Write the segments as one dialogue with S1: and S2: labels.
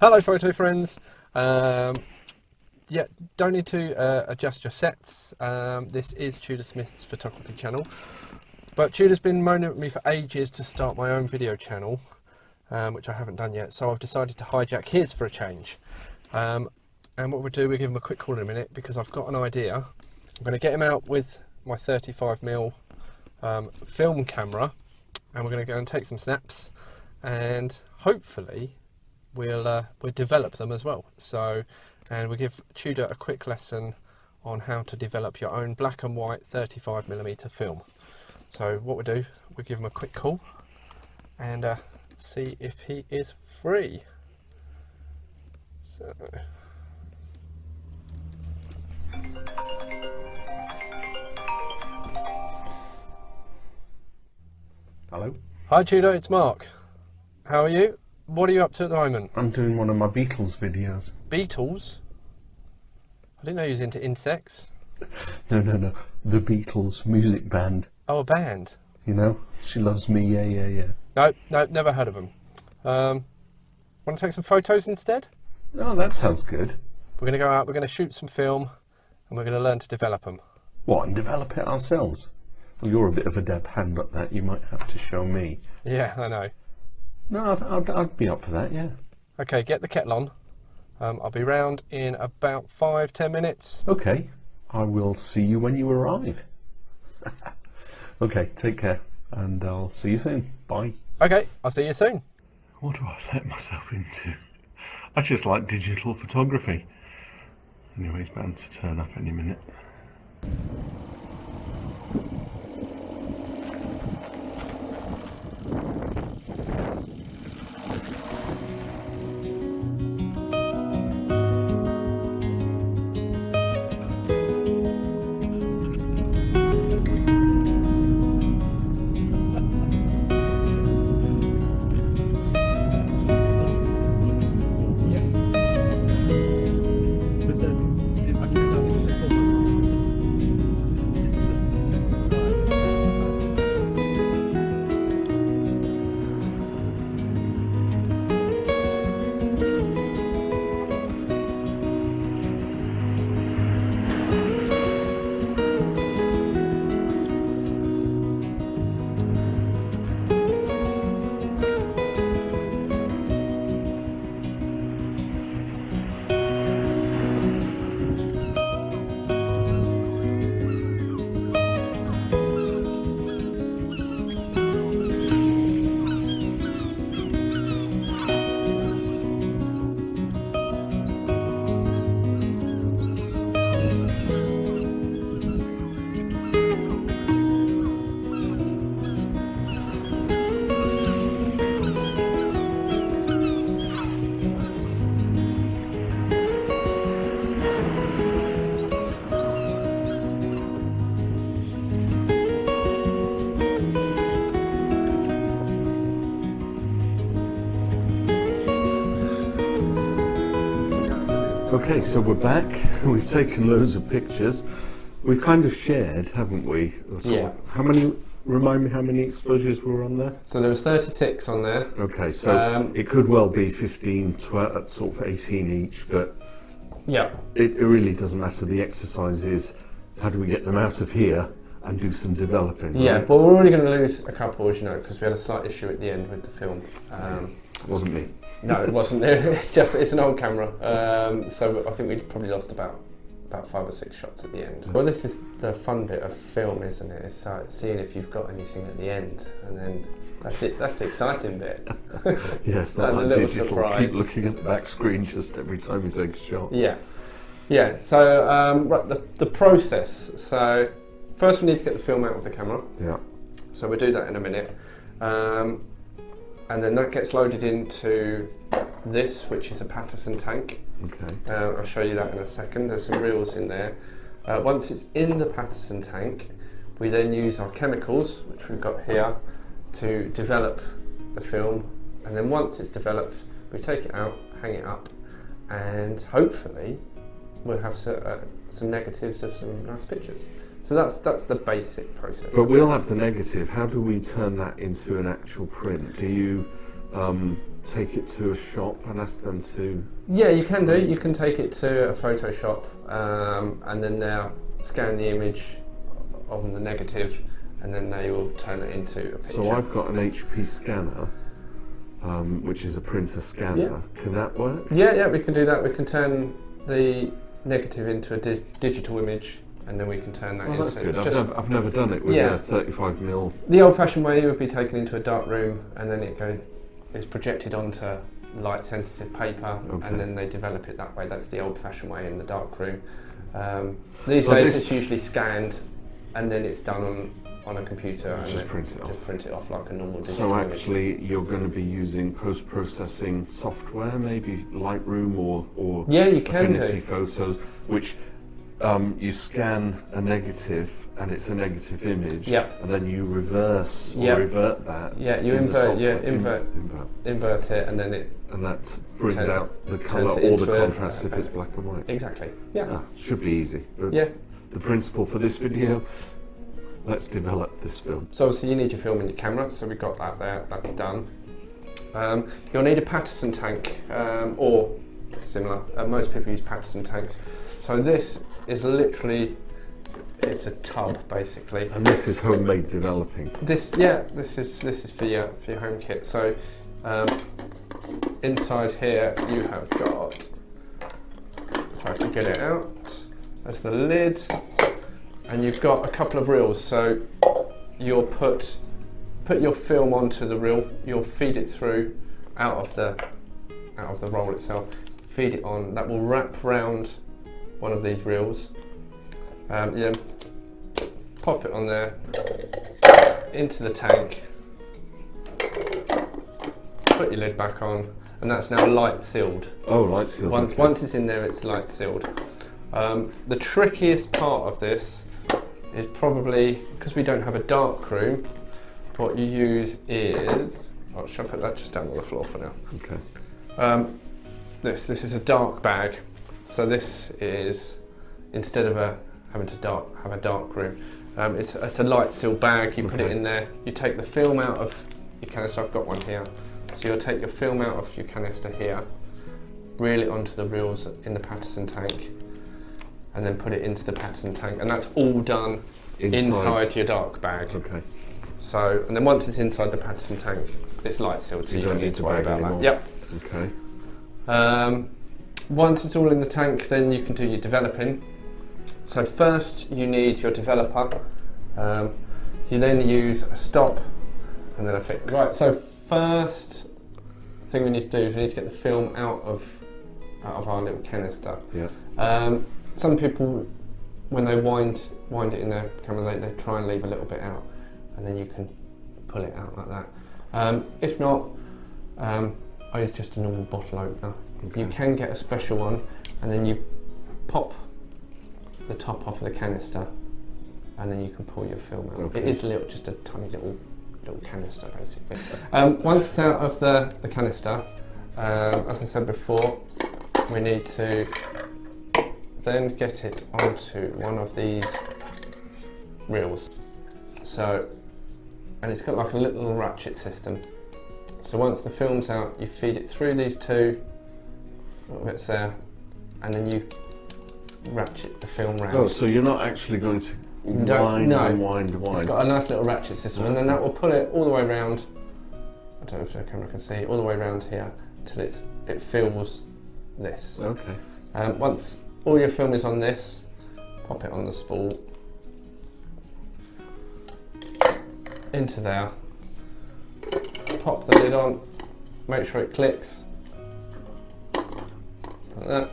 S1: Hello photo friends. Yeah, don't need to adjust your sets. This is Tudor Smith's photography channel, but Tudor's been moaning at me for ages to start my own video channel, which I haven't done yet, so I've decided to hijack his for a change. And what we'll do, we'll give him a quick call in a minute because I've got an idea. I'm going to get him out with my 35mm film camera, and we're going to go and take some snaps, and hopefully we'll develop them as well. So, and we'll give Tudor a quick lesson on how to develop your own black and white 35mm film. So what we'll do, we'll give him a quick call and see if he is free. So.
S2: Hello?
S1: Hi Tudor, it's Mark. How are you? What are you up to at the moment?
S2: I'm doing one of my Beatles videos.
S1: Beatles? I didn't know you was into insects.
S2: No. The Beatles music band.
S1: Oh, a band?
S2: You know? She Loves Me, yeah.
S1: No, never heard of them. Want to take some photos instead?
S2: Oh, that sounds good.
S1: We're going to go out, we're going to shoot some film, and we're going to learn to develop them.
S2: What, and develop it ourselves? Well, you're a bit of a dab hand at that. You might have to show me.
S1: Yeah, I know.
S2: No, I'd be up for that, yeah.
S1: Okay, get the kettle on. I'll be round in about 5-10 minutes.
S2: Okay, I will see you when you arrive. Okay, take care, and I'll see you soon. Bye.
S1: Okay, I'll see you soon.
S3: What do I let myself into? I just like digital photography. Anyway, it's bound to turn up any minute. Okay, so we're back. We've taken loads of pictures. We've kind of shared, haven't we?
S1: Yeah.
S3: How many? Remind me how many exposures were on there?
S1: So there was 36 on there.
S3: Okay, so it could well be 15, 12, sort of 18 each, but
S1: Yeah.
S3: it really doesn't matter. The exercise is how do we get them out of here and do some developing.
S1: Yeah,
S3: right?
S1: well, we're already going to lose a couple, as you know, because we had a slight issue at the end with the film.
S3: It wasn't me.
S1: No, it wasn't. It's an old camera, so I think we probably lost about 5 or 6 shots at the end. Well, this is the fun bit of film, isn't it? It's seeing if you've got anything at the end, and then that's it. That's the exciting bit.
S3: Yes,
S1: That's a
S3: like
S1: little
S3: digital.
S1: surprise.
S3: Keep looking at the back screen just every time you take a shot.
S1: Yeah. So right, the process. So first, we need to get the film out of the camera.
S3: Yeah.
S1: So we'll do that in a minute. And then that gets loaded into this, which is a Patterson tank.
S3: Okay.
S1: I'll show you that in a second. There's some reels in there. Once it's in the Patterson tank, we then use our chemicals, which we've got here, to develop the film. And then once it's developed, we take it out, hang it up, and hopefully we'll have some negatives of some nice pictures. So that's the basic process.
S3: But we'll have the negative. How do we turn that into an actual print? Do you take it to a shop and ask them to?
S1: Yeah, you can do. You can take it to a photo shop and then they'll scan the image of the negative and then they will turn it into a picture.
S3: So I've got an HP scanner, which is a printer scanner.
S1: Yeah.
S3: Can that work?
S1: Yeah, we can do that. We can turn the negative into a digital image and then we can turn that into...
S3: Oh, that's good. I've never done it with a 35mm.
S1: The old-fashioned way would be taken into a dark room and then it's projected onto light-sensitive paper and then they develop it that way. That's the old-fashioned way in the dark room. These days it's usually scanned and then it's done on a computer and
S3: just print it
S1: off like a normal digital
S3: So
S1: image.
S3: actually you're going to be using post-processing software, maybe Lightroom or
S1: you can
S3: Affinity
S1: do.
S3: Photos, which you scan a negative and it's a negative image, and then you reverse or revert that.
S1: Yeah, you invert it, and then
S3: and that brings out the colour or the contrast if it's black and white.
S1: Exactly. Yeah.
S3: Should be easy. But
S1: Yeah.
S3: the principle for this video, let's develop this film.
S1: So obviously you need your film and your camera, so we've got that there, that's done. You'll need a Patterson tank, or similar. Most people use Patterson tanks. So this is literally, it's a tub basically.
S3: And this is homemade developing.
S1: This is for your home kit. So inside here you have got, if I can get it out, that's the lid, and you've got a couple of reels. So you'll put your film onto the reel. You'll feed it through out of the roll itself. Feed it on. That will wrap round one of these reels. You then pop it on there into the tank. Put your lid back on, and that's now light sealed.
S3: Oh, light sealed.
S1: Once it's in there, it's light sealed. The trickiest part of this is probably, because we don't have a dark room, what you use is, should I put that just down on the floor for now?
S3: Okay.
S1: This is a dark bag. So this is, instead of having to have a dark room, it's a light sealed bag. You put it in there. You take the film out of your canister. I've got one here. So you'll take your film out of your canister here, reel it onto the reels in the Patterson tank, and then put it into the Patterson tank. And that's all done inside your dark bag.
S3: Okay.
S1: So, and then once it's inside the Patterson tank, it's light sealed, so you don't need to worry about that. Yep.
S3: Okay.
S1: Once it's all in the tank, then you can do your developing. So first you need your developer. You then use a stop and then a fix. Right, so first thing we need to do is we need to get the film out of our little canister.
S3: Yeah.
S1: Some people, when they wind it in their camera, they try and leave a little bit out, and then you can pull it out like that. If not, I use just a normal bottle opener.
S3: Okay.
S1: You can get a special one, and then you pop the top off of the canister, and then you can pull your film out.
S3: Okay.
S1: It is just a tiny little canister, basically. Once it's out of the canister, as I said before, we need to then get it onto one of these reels. So, and it's got like a little ratchet system. So once the film's out, you feed it through these two little bits there, and then you ratchet the film round.
S3: Oh, so you're not actually going to wind.
S1: It's got a nice little ratchet system, and then that will pull it all the way around. I don't know if the camera can see, all the way around here till it fills this.
S3: Okay.
S1: Once all your film is on this, pop it on the spool into there. Pop the lid on, make sure it clicks. Like that.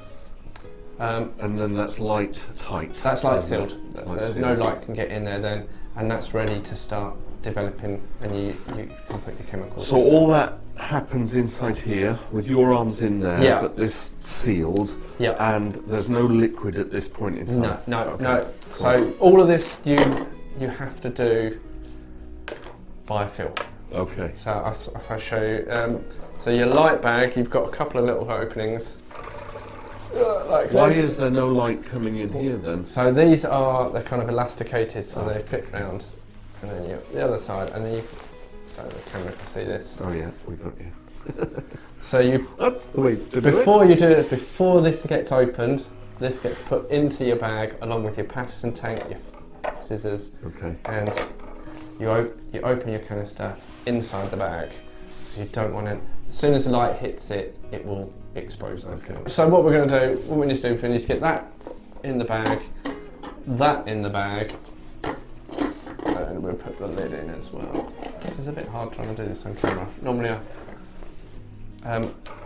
S3: And then that's light tight.
S1: That's light sealed.
S3: Light
S1: No light can get in there then, and that's ready to start developing, and you can put your chemicals
S3: So
S1: in.
S3: all that happens inside here with your arms in there,
S1: Yeah.
S3: but this sealed,
S1: Yeah.
S3: and there's no liquid at this point in time.
S1: No.
S3: Okay, cool.
S1: So all of this you have to do by feel.
S3: Okay.
S1: So if I show you, so your light bag, you've got a couple of little openings like
S3: Why
S1: this.
S3: is there no light coming in here then?
S1: So they're kind of elasticated, so they fit round, and then the other side, and then you, so the camera can see this.
S3: Oh yeah, we got you.
S1: So you.
S3: That's the way to do it.
S1: Before you do it, before this gets opened, this gets put into your bag along with your Patterson tank, your scissors, and you open your canister inside the bag. So you don't want it. As soon as the light hits it, it will expose the film. So what we're going to do, what we need to do, we need to get that in the bag, that in the bag, and we'll put the lid in as well. This is a bit hard trying to do this on camera. Normally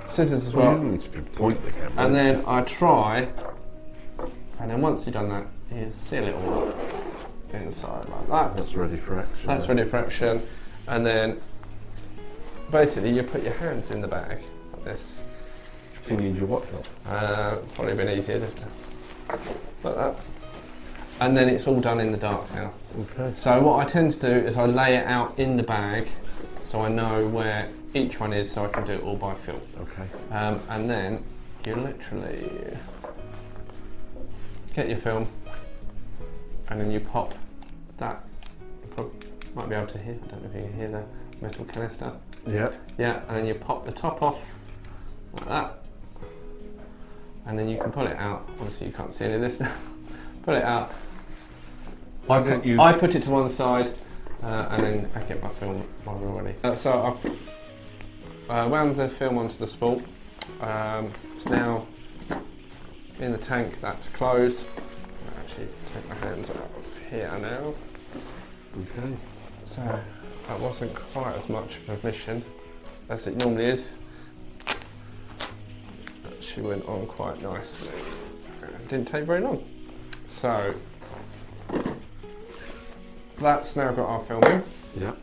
S1: scissors as well.
S3: You need to point the camera.
S1: And then I try, and then once you've done that, you seal it all up inside like that.
S3: That's ready for action.
S1: That's ready for action. And then basically you put your hands in the bag like this.
S3: Do you need your watch off?
S1: Probably been easier just to like that. And then it's all done in the dark now.
S3: Okay.
S1: So what I tend to do is I lay it out in the bag so I know where each one is, so I can do it all by feel.
S3: Okay.
S1: And then you literally get your film, and then you pop that. You might be able to hear. I don't know if you can hear the metal canister.
S3: Yeah.
S1: Yeah, and then you pop the top off like that, and then you can pull it out. Obviously, you can't see any of this now. Pull it out. I put it to one side, and then I get my film while we're ready. So I've wound the film onto the spool. It's now in the tank. That's closed. I'll actually take my hands off here now.
S3: Okay.
S1: So that wasn't quite as much of a mission as it normally is. She went on quite nicely. It didn't take very long. So that's now got our film in.
S3: Yeah.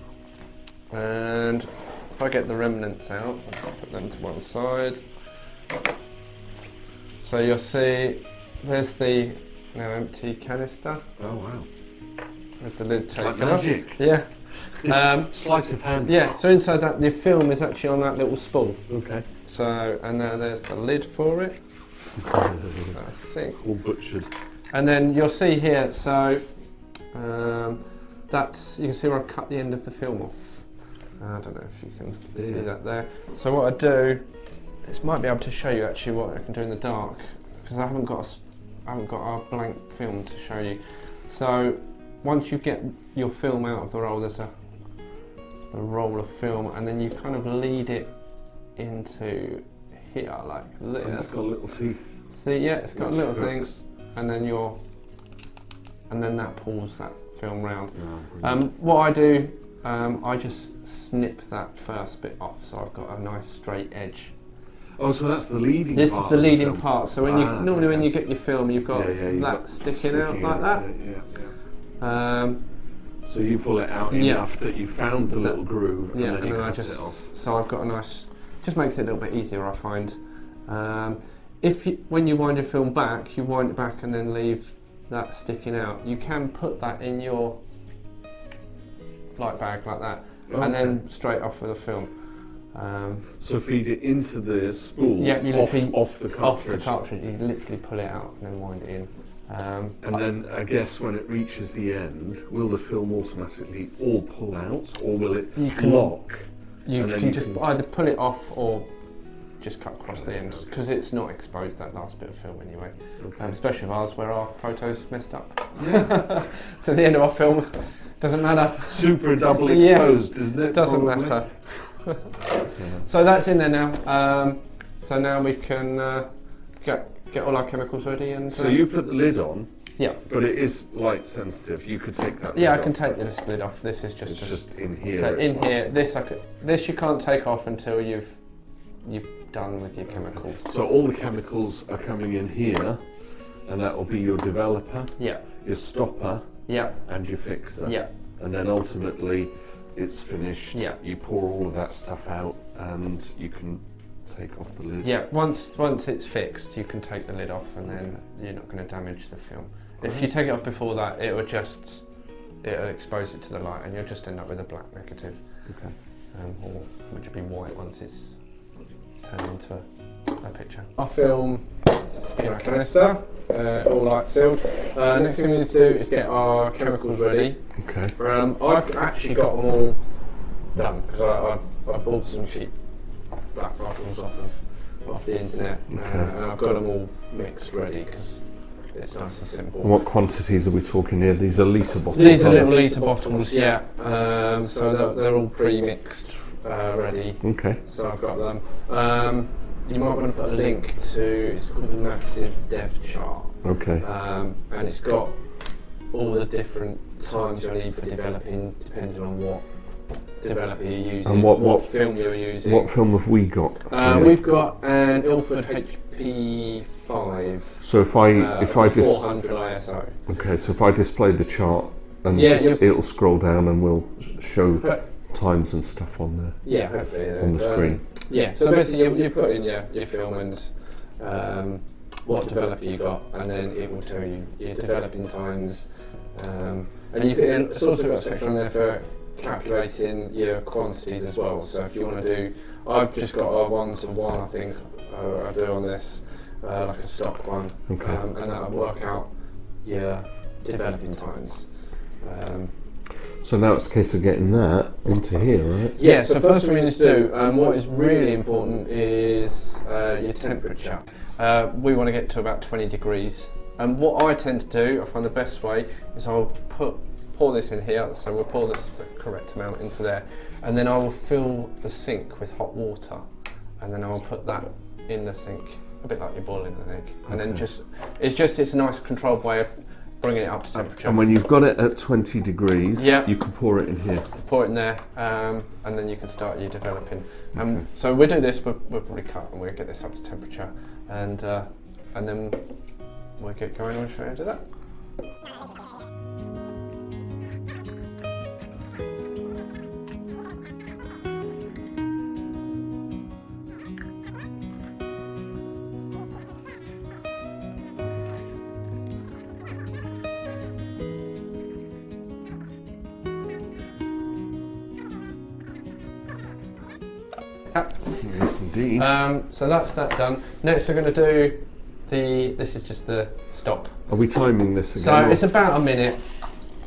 S1: And if I get the remnants out, let's put them to one side. So you'll see there's the now empty canister.
S3: Oh wow.
S1: With the lid
S3: It's
S1: taken
S3: like magic.
S1: off. Yeah.
S3: Sleight of hand.
S1: Yeah, so inside that the film is actually on that little spool.
S3: Okay.
S1: So, and now there's the lid for it. I think.
S3: All butchered.
S1: And then you'll see here, so that's, you can see where I've cut the end of the film off. I don't know if you can see that there. So what I do is might be able to show you actually what I can do in the dark, because I haven't got our blank film to show you. So once you get your film out of the roll, there's a roll of film, and then you kind of lead it into here like this.
S3: And it's got little teeth.
S1: See, yeah, it's got little things, and then that pulls that film round.
S3: Oh,
S1: what I do, I just snip that first bit off, so I've got a nice straight edge.
S3: Oh, so that's the leading part.
S1: This is the leading
S3: film.
S1: part. So when normally when you get your film, you've got that sticking out like that.
S3: Yeah. So you pull it out enough that you found the little groove, and then you cut it off.
S1: So I've got a nice, just makes it a little bit easier, I find. When you wind your film back, you wind it back and then leave that sticking out. You can put that in your light bag like that, and then straight off with the film.
S3: So feed it into the spool.
S1: Yeah, you
S3: off the cartridge.
S1: Off the cartridge. You literally pull it out and then wind it in.
S3: And then I guess when it reaches the end, will the film automatically all pull out, or will it lock?
S1: You can just either pull it off or just cut across the end, because it's not exposed, that last bit of film anyway. Especially with ours where our photos messed up. Yeah. So the end of our film doesn't matter.
S3: Super double exposed, isn't it?
S1: Doesn't matter. So that's in there now. So now we can get all our chemicals ready. And
S3: so you put the lid on.
S1: Yeah.
S3: But it is light sensitive. You could take that.
S1: Yeah, I can take this lid off. This is just.
S3: It's just in here.
S1: So in here, this you can't take off until you've done with your chemicals.
S3: So all the chemicals are coming in here, and that will be your developer.
S1: Yeah.
S3: Your stopper.
S1: Yeah.
S3: And your fixer.
S1: Yeah.
S3: And then ultimately, it's finished.
S1: Yeah.
S3: You pour all of that stuff out, and you can take off the lid.
S1: Yeah. Once it's fixed, you can take the lid off, and then you're not going to damage the film. If you take it off before that, it'll expose it to the light, and you'll just end up with a black negative.
S3: Okay.
S1: Or which would be white once it's turned into a picture. Our film in our canister, all light sealed. Next thing we need to do is get our chemicals ready.
S3: Okay.
S1: I've actually got them all done because I bought some cheap samples off the internet, and I've got them all mixed ready because it's nice and simple.
S3: And what quantities are we talking here? These are litre bottles?
S1: These are little litre bottles, yeah. So they're all pre-mixed, ready.
S3: Okay.
S1: So I've got them. You might want to put a link to, it's called the Massive Dev Chart.
S3: Okay.
S1: And it's got all the different times you'll need for developing, depending on what developer you're using,
S3: and what
S1: film you're using.
S3: What film have we got?
S1: We've got an Ilford HP5.
S3: So if I
S1: 400 ISO.
S3: Okay, so if I display the chart, and it'll scroll down and we'll show times and stuff on there.
S1: Yeah, hopefully
S3: on the screen.
S1: Yeah, so basically you put in your film and what developer you got, and then it will tell you your developing times. And it's also got a section on there for calculating your quantities as well. So if you want to do, I've just got a 1-to-1, I think I do on this, like a stock one, and that'll work out your developing times.
S3: So now it's a case of getting that into here, right?
S1: Yeah, so first thing we need to do, what is really important is your temperature. We want to get to about 20 degrees. And what I tend to do, I find the best way, is I'll pour this in here, so we'll pour this the correct amount into there, and then I will fill the sink with hot water, and then I will put that in the sink, a bit like you're boiling an egg. And then it's a nice controlled way of bringing it up to temperature.
S3: And when you've got it at 20 degrees, you can pour it in here.
S1: Pour it in there, and then you can start your developing. So we'll do this, we'll probably cut and we'll get this up to temperature, and then we'll get going and show you how to do that.
S3: Yes, indeed.
S1: So that's that done. Next, we're going to do this is just the stop.
S3: Are we timing this again?
S1: So it's about a minute.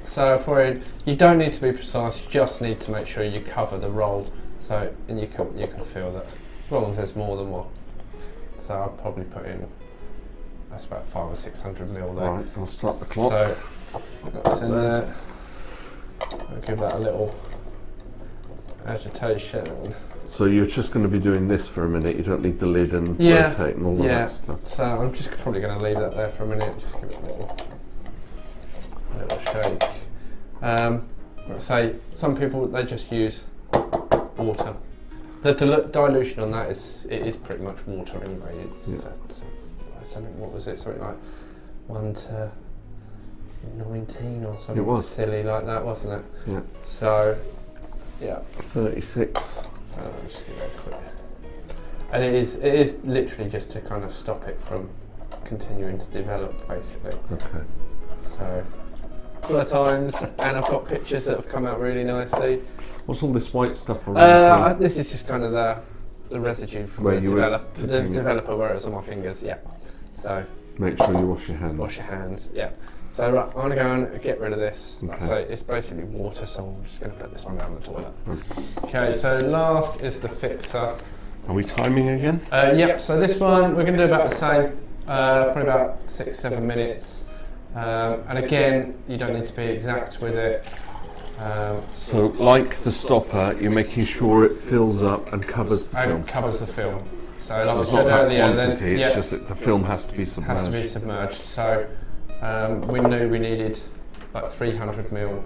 S1: So probably you don't need to be precise. You just need to make sure you cover the roll. So and you can feel that as long as there's more than one. So I'll probably put in, that's about 500 or 600 mil there.
S3: Right, I'll start the clock.
S1: So got this in there. I'll give that a little agitation.
S3: So you're just going to be doing this for a minute, you don't need the lid and rotate and all of that stuff.
S1: So I'm just probably going to leave that there for a minute, just give it a little shake. Let's say some people, they just use water. The dilution on that is pretty much water anyway. It's something, what was it, something like 1:19 or something silly like that, wasn't it?
S3: Yeah.
S1: So, yeah.
S3: 36.
S1: So I'll just give it a quick. And it is literally just to kind of stop it from continuing to develop, basically.
S3: Okay.
S1: So, a couple of times, and I've got pictures that have come out really nicely.
S3: What's all this white stuff around?
S1: This is just kind of the residue from the developer where it's on my fingers, yeah. So
S3: make sure you wash your hands.
S1: Wash your hands, yeah. So right, I'm going to go and get rid of this. Okay. So it's basically water, so I'm just going to put this one down the toilet. Okay, so last is the fixer.
S3: Are we timing again?
S1: Yep, so this one we're going to do about the same, probably about 6-7 minutes. And again, you don't need to be exact with it.
S3: So like the stopper, you're making sure it fills up and covers the film.
S1: Covers the film. So like
S3: it's not about quantity, it's just that the film has to be submerged.
S1: Has to be submerged. So we knew we needed like 300 ml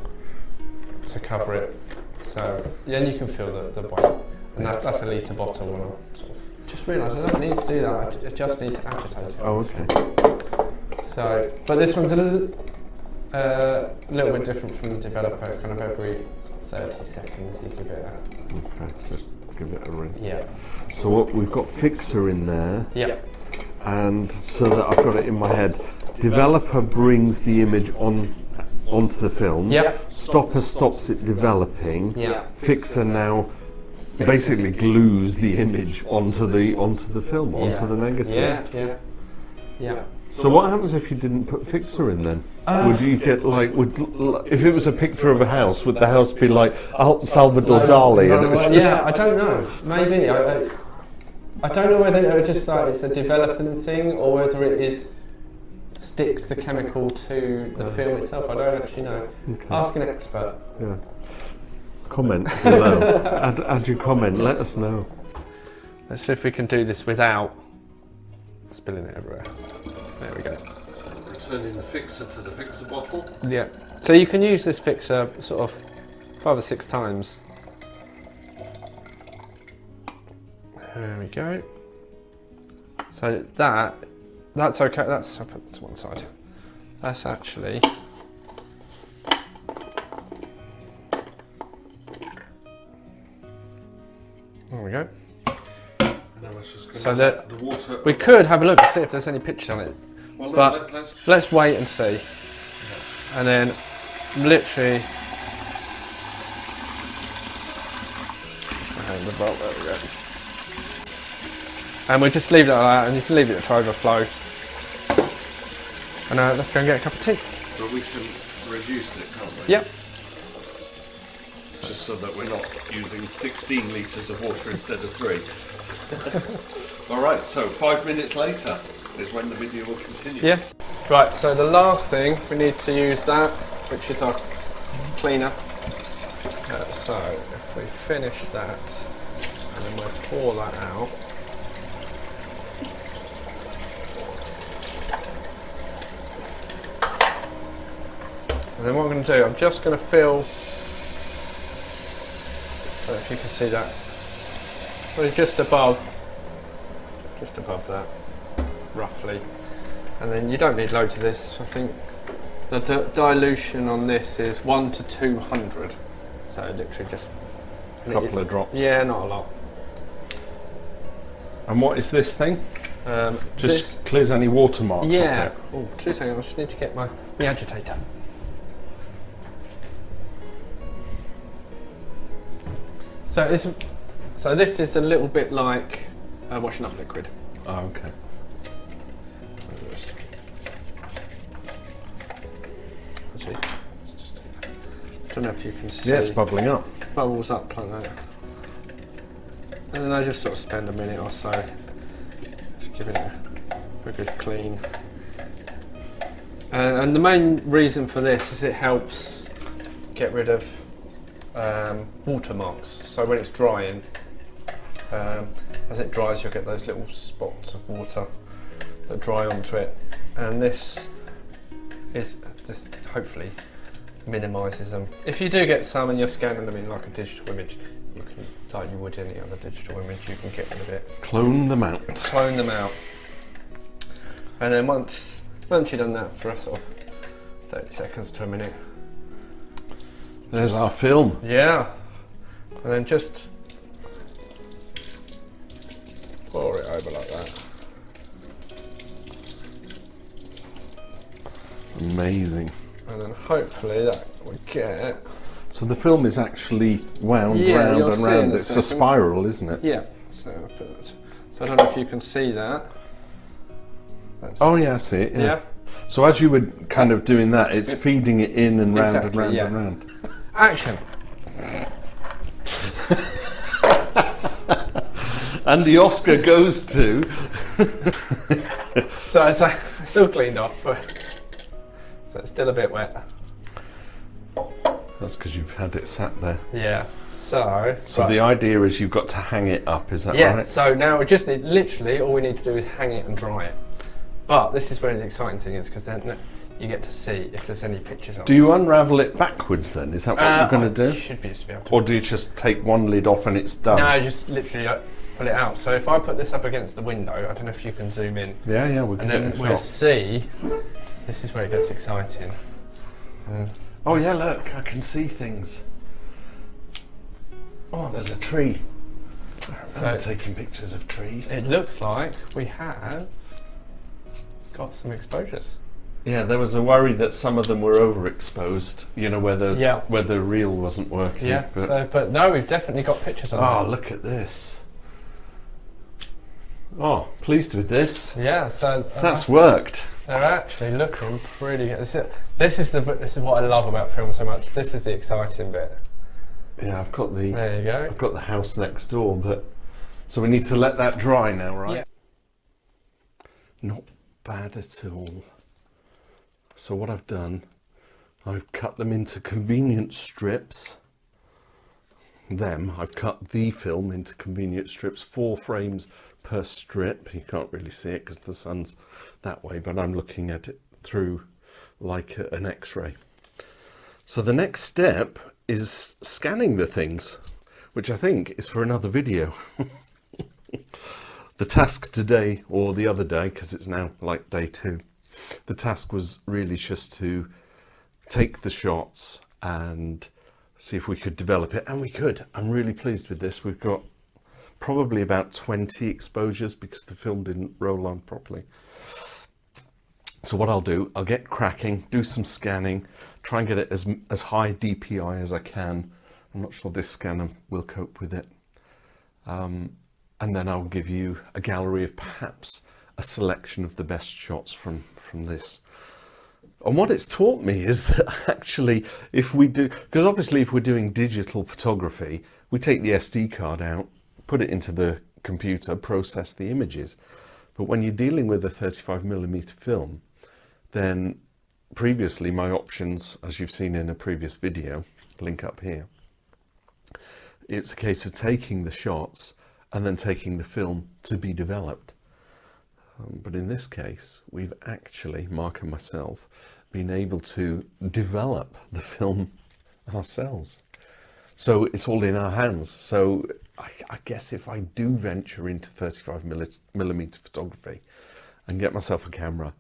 S1: to cover it. So then you can fill the bottle. And that's a litre bottle. And I sort of just realised I don't need to do that, I just need to agitate it.
S3: Oh, okay.
S1: So, but this one's a little bit different from the developer, kind of every 30 seconds you give it a...
S3: Okay, just give it a ring.
S1: Yeah.
S3: So what we've got fixer in there.
S1: Yep.
S3: And so that I've got it in my head, developer brings the image onto the film.
S1: Yep.
S3: Stopper stops it developing.
S1: Yep.
S3: Fixer now basically glues the image onto the film, onto the negative.
S1: Yeah.
S3: So what happens if you didn't put fixer in then? Would you get like, if it was a picture of a house, would the house be like Salvador Dali?
S1: I don't know. Maybe. I don't know whether it just like it's a developing thing or whether it is sticks the chemical to the film itself. I don't actually know. Okay. Ask an expert.
S3: Yeah. Comment below. add your comment. Let us know.
S1: Let's see if we can do this without spilling it everywhere. There we go.
S3: So returning the fixer to the fixer bottle.
S1: Yeah. So you can use this fixer sort of 5 or 6 times. There we go. So that's okay. That's I'll put it to one side. That's actually there we go. So that
S3: the water.
S1: We could have a look and see if there's any pictures on it,
S3: well,
S1: but let's wait and see. Yeah. And then literally. The bolt, there we go. And we just leave it like that, and you can leave it to overflow. And let's go and get a cup of tea.
S3: But we can reduce it, can't we?
S1: Yep.
S3: Just so that we're not using 16 litres of water instead of 3. Alright, so 5 minutes later is when the video will continue.
S1: Yeah. Right, so the last thing, we need to use that, which is our cleaner. So if we finish that, and then we'll pour that out. And then what I'm going to do, I'm just going to fill, I don't know if you can see that, well, just above that, roughly. And then you don't need loads of this. I think the dilution on this is 1 to 200. So literally just
S3: a couple of drops.
S1: Yeah, not a lot.
S3: And what is this thing? Just
S1: this,
S3: clears any watermarks off it.
S1: Oh, 2 seconds. I just need to get my agitator. So this is a little bit like washing up liquid.
S3: Oh, okay.
S1: Actually, I don't know if you can see.
S3: Yeah, it's bubbling up.
S1: Bubbles up like that. And then I just sort of spend a minute or so just giving it a good clean. And the main reason for this is it helps get rid of watermarks. So when it's drying, as it dries, you'll get those little spots of water that dry onto it. And this hopefully minimises them. If you do get some and you're scanning them in like a digital image, you can, like you would any other digital image, you can get rid of it.
S3: Clone them out.
S1: Clone them out. And then once you've done that for a sort of 30 seconds to a minute.
S3: There's our film.
S1: Yeah. And then just pour it over like that.
S3: Amazing.
S1: And then hopefully that we get.
S3: So the film is actually wound round and round. It's a spiral, isn't it?
S1: Yeah. So I don't know if you can see that.
S3: Oh yeah, I see it. Yeah. So as you were kind of doing that, it's feeding it in and round and round and round.
S1: Action.
S3: And the Oscar goes to.
S1: So it's all cleaned off, but so it's still a bit wet.
S3: That's because you've had it sat there.
S1: Yeah. So
S3: the idea is you've got to hang it up. Is that right?
S1: Yeah. So now we just need, literally all we need to do is hang it and dry it. But this is where the exciting thing is, because then you get to see if there's any pictures on it.
S3: Do you unravel it backwards then? Is that what you're going to do?
S1: Should be able to.
S3: Or do you just take one lid off and it's done?
S1: No, just literally pull it out. So if I put this up against the window, I don't know if you can zoom in.
S3: Yeah, we can.
S1: And then we'll see. This is where it gets exciting.
S3: Oh yeah, look, I can see things. Oh, there's a tree. I'm taking pictures of trees.
S1: It looks like we have got some exposures.
S3: Yeah, there was a worry that some of them were overexposed, you know, where the reel wasn't working.
S1: Yeah, but no, we've definitely got pictures on them.
S3: Oh, look at this. Oh, pleased with this.
S1: Yeah, so
S3: that's worked.
S1: They're actually looking pretty good. This is what I love about film so much. This is the exciting bit.
S3: Yeah, I've got the.
S1: There you go.
S3: I've got the house next door, but So we need to let that dry now, right?
S1: Yeah.
S3: Not bad at all. So what I've done, I've cut them into convenient strips. I've cut the film into convenient strips, 4 frames per strip. You can't really see it because the sun's that way, but I'm looking at it through like an X-ray. So the next step is scanning the things, which I think is for another video. The task today, or the other day, because it's now like day 2, the task was really just to take the shots and see if we could develop it, and we could. I'm really pleased with this. We've got probably about 20 exposures because the film didn't roll on properly. So what I'll do, I'll get cracking, do some scanning, try and get it as high DPI as I can. I'm not sure this scanner will cope with it. And then I'll give you a gallery of perhaps a selection of the best shots from this. And what it's taught me is that actually, if we do, because obviously if we're doing digital photography, we take the SD card out, put it into the computer, process the images. But when you're dealing with a 35mm film, then previously my options, as you've seen in a previous video, link up here, it's a case of taking the shots and then taking the film to be developed. But in this case, we've actually, Mark and myself, been able to develop the film ourselves. So it's all in our hands. So I guess if I do venture into 35mm photography and get myself a camera,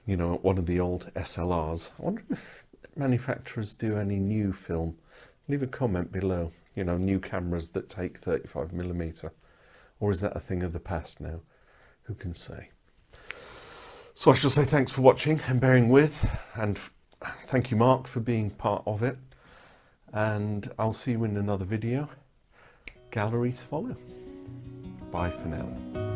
S3: you know, one of the old SLRs, I wonder if manufacturers do any new film. Leave a comment below, you know, new cameras that take 35mm, or is that a thing of the past now? Who can say? So I shall say thanks for watching and bearing with, and thank you, Mark, for being part of it. And I'll see you in another video. Gallery to follow. Bye for now.